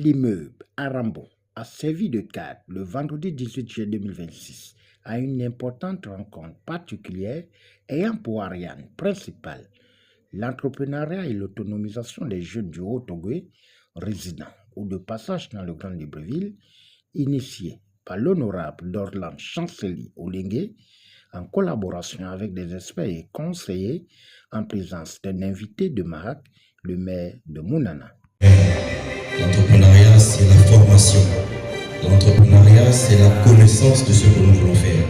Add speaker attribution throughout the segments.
Speaker 1: L'immeuble Arambo a servi de cadre le vendredi 18 juillet 2026 à une importante rencontre particulière ayant pour ariane principale l'entrepreneuriat et l'autonomisation des jeunes du Haut-Ogooué résidents ou de passage dans le Grand Libreville, initié par l'honorable Dorlan Chancely Olingué, en collaboration avec des experts et conseillers en présence d'un invité de Mahac, le maire de Mounana.
Speaker 2: L'entrepreneuriat, c'est la formation. L'entrepreneuriat, c'est la connaissance de ce que nous voulons faire.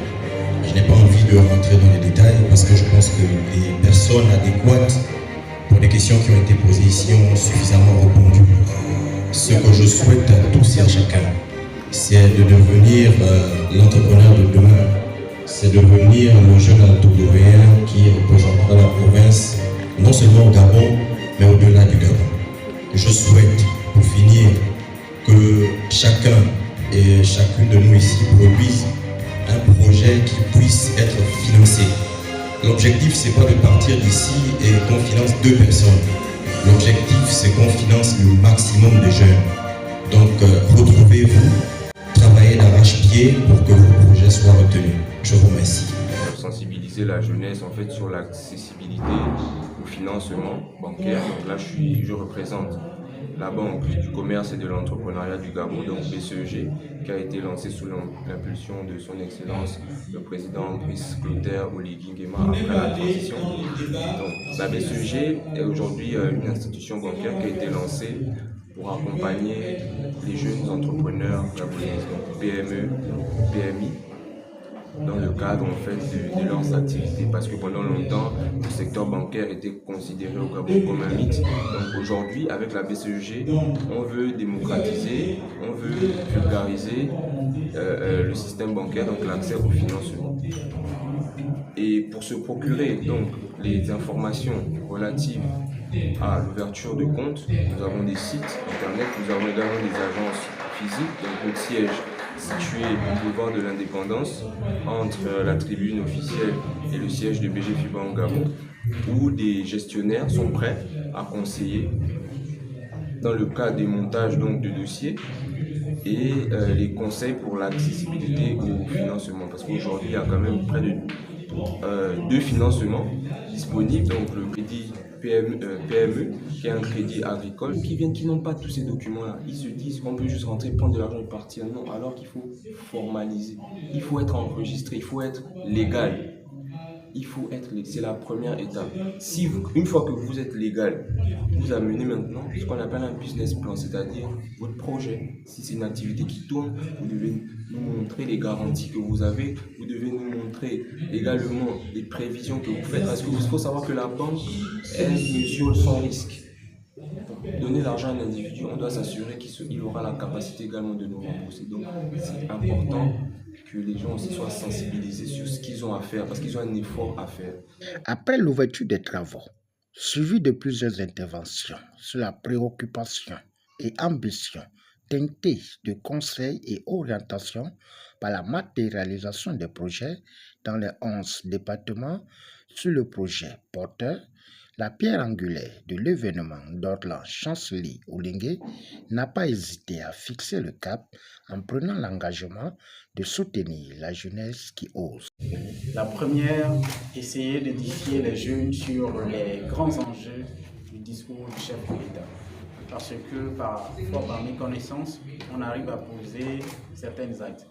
Speaker 2: Je n'ai pas envie de rentrer dans les détails parce que je pense que les personnes adéquates pour les questions qui ont été posées ici ont suffisamment répondu. Ce que je souhaite à tous et à chacun, c'est de devenir l'entrepreneur de demain. C'est de devenir le jeune Alto-Govéen qui représentera la province, non seulement au Gabon, mais au-delà du Gabon. Je souhaite, pour finir, que chacun et chacune de nous ici produise un projet qui puisse être financé. L'objectif, c'est pas de partir d'ici et qu'on finance 2 personnes. L'objectif, c'est qu'on finance le maximum de jeunes. Donc, retrouvez-vous, travaillez d'arrache-pied pour que vos projets soient retenus. Je vous remercie.
Speaker 3: Sensibiliser la jeunesse en fait sur l'accessibilité au financement bancaire. Donc là, je représente la Banque du commerce et de l'entrepreneuriat du Gabon, donc BCEG, qui a été lancée sous l'impulsion de son Excellence le président Brice Clotaire Oligui Nguema après la transition. Donc la BCEG est aujourd'hui une institution bancaire qui a été lancée pour accompagner les jeunes entrepreneurs gabonais, donc PME, PMI, dans le cadre en fait de leurs activités, parce que pendant longtemps le secteur bancaire était considéré au Gabon comme un mythe. Donc aujourd'hui, avec la BCEG, on veut démocratiser, on veut vulgariser le système bancaire, donc l'accès au financement. Et pour se procurer donc les informations relatives à l'ouverture de compte, nous avons des sites internet, nous avons également des agences physiques, donc notre siège situé au boulevard de l'Indépendance, entre la tribune officielle et le siège de BG FIBA en Gabon, où des gestionnaires sont prêts à conseiller dans le cadre des montages donc, de dossiers et les conseils pour l'accessibilité au financement. Parce qu'aujourd'hui, il y a quand même près de 2 financements disponibles, donc le crédit PME, qui est un crédit agricole, qui n'ont pas tous ces documents-là. Ils se disent qu'on peut juste rentrer, prendre de l'argent et partir. Non, alors qu'il faut formaliser. Il faut être enregistré, il faut être légal. C'est la première étape. Une fois que vous êtes légal, vous amenez maintenant ce qu'on appelle un business plan, c'est-à-dire votre projet. Si c'est une activité qui tourne, vous devez nous montrer les garanties que vous avez, vous devez nous montrer également les prévisions que vous faites, parce qu'il faut savoir que la banque, elle mesure son risque. Donner l'argent à un individu, on doit s'assurer qu'il aura la capacité également de nous rembourser. Donc c'est important que les gens aussi soient sensibilisés sur ce qu'ils ont à faire, parce qu'ils ont un effort à faire.
Speaker 1: Après l'ouverture des travaux, suivi de plusieurs interventions sur la préoccupation et ambition teintée de conseils et orientations par la matérialisation des projets dans les 11 départements sur le projet porteur, la pierre angulaire de l'événement Dorlan Chancely Olingué n'a pas hésité à fixer le cap en prenant l'engagement de soutenir la jeunesse qui ose.
Speaker 4: La première, essayer d'édifier les jeunes sur les grands enjeux du discours du chef de l'État. Parce que parfois, par mes connaissances, on arrive à poser certains actes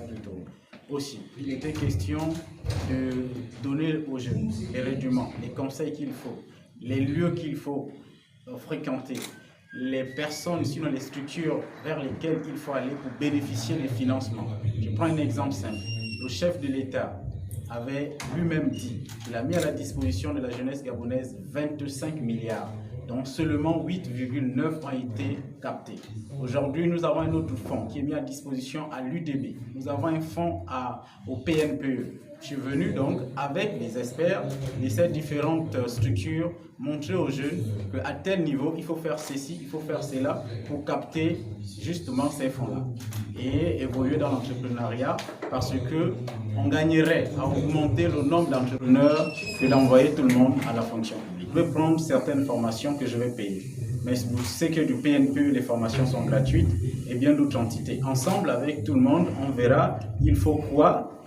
Speaker 4: plutôt. Aussi, il était question de donner aux jeunes les rudiments, les conseils qu'il faut, les lieux qu'il faut fréquenter, les personnes, sinon les structures vers lesquelles il faut aller pour bénéficier des financements. Je prends un exemple simple. Le chef de l'État avait lui-même dit qu'il a mis à la disposition de la jeunesse gabonaise 25 milliards. Donc seulement 8,9 ont été captés. Aujourd'hui, nous avons un autre fonds qui est mis à disposition à l'UDB. Nous avons un fonds au PNPE. Je suis venu donc avec les experts de ces différentes structures montrer aux jeunes qu'à tel niveau, il faut faire ceci, il faut faire cela pour capter justement ces fonds-là. Et évoluer dans l'entrepreneuriat parce qu'on gagnerait à augmenter le nombre d'entrepreneurs que d'envoyer tout le monde à la fonction publique. Je vais prendre certaines formations que je vais payer. mais vous savez que du PNPE, les formations sont gratuites et bien d'autres entités. Ensemble, avec tout le monde, on verra il faut quoi,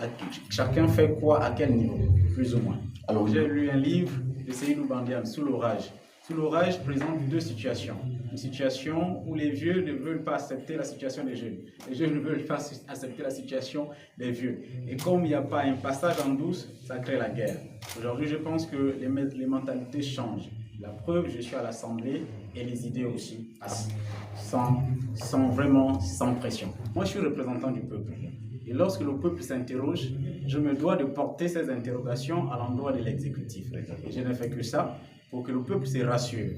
Speaker 4: chacun fait quoi, à quel niveau, plus ou moins. Alors, j'ai lu un livre de Seydou Bandian, Sous l'orage. Sous l'orage présente deux situations. Une situation où les vieux ne veulent pas accepter la situation des jeunes. Les jeunes ne veulent pas accepter la situation des vieux. Et comme il n'y a pas un passage en douce, ça crée la guerre. Aujourd'hui, je pense que les mentalités changent. La preuve, je suis à l'Assemblée et les idées aussi, sans pression. Moi, je suis représentant du peuple. Et lorsque le peuple s'interroge, je me dois de porter ces interrogations à l'endroit de l'exécutif. Et je ne fais que ça pour que le peuple se rassure,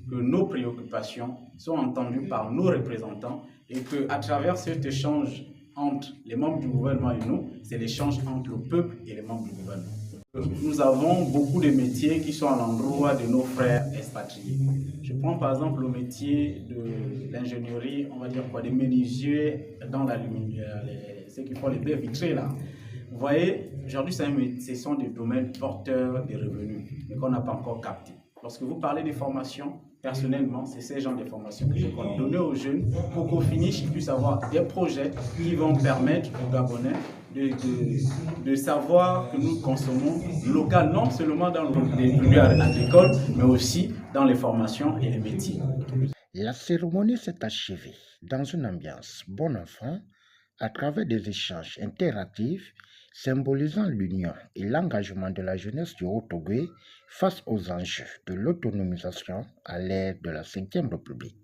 Speaker 4: que nos préoccupations soient entendues par nos représentants et qu'à travers cet échange entre les membres du gouvernement et nous, c'est l'échange entre le peuple et les membres du gouvernement. Nous avons beaucoup de métiers qui sont à l'endroit de nos frères expatriés. Je prends par exemple le métier de l'ingénierie, on va dire quoi, des menuisiers dans la lumière, ceux qui font les baies vitrées là. Vous voyez, aujourd'hui, ce sont des domaines porteurs de revenus, mais qu'on n'a pas encore captés. Lorsque vous parlez des formations, personnellement, c'est ces genres de formations que je compte donner aux jeunes pour qu'au finish, ils puissent avoir des projets qui vont permettre aux Gabonais de savoir que nous consommons local, non seulement dans les produits agricoles, mais aussi dans les formations et les métiers.
Speaker 1: La cérémonie s'est achevée dans une ambiance bon enfant, à travers des échanges interactifs symbolisant l'union et l'engagement de la jeunesse du Haut-Ogooué face aux enjeux de l'autonomisation à l'ère de la Ve République.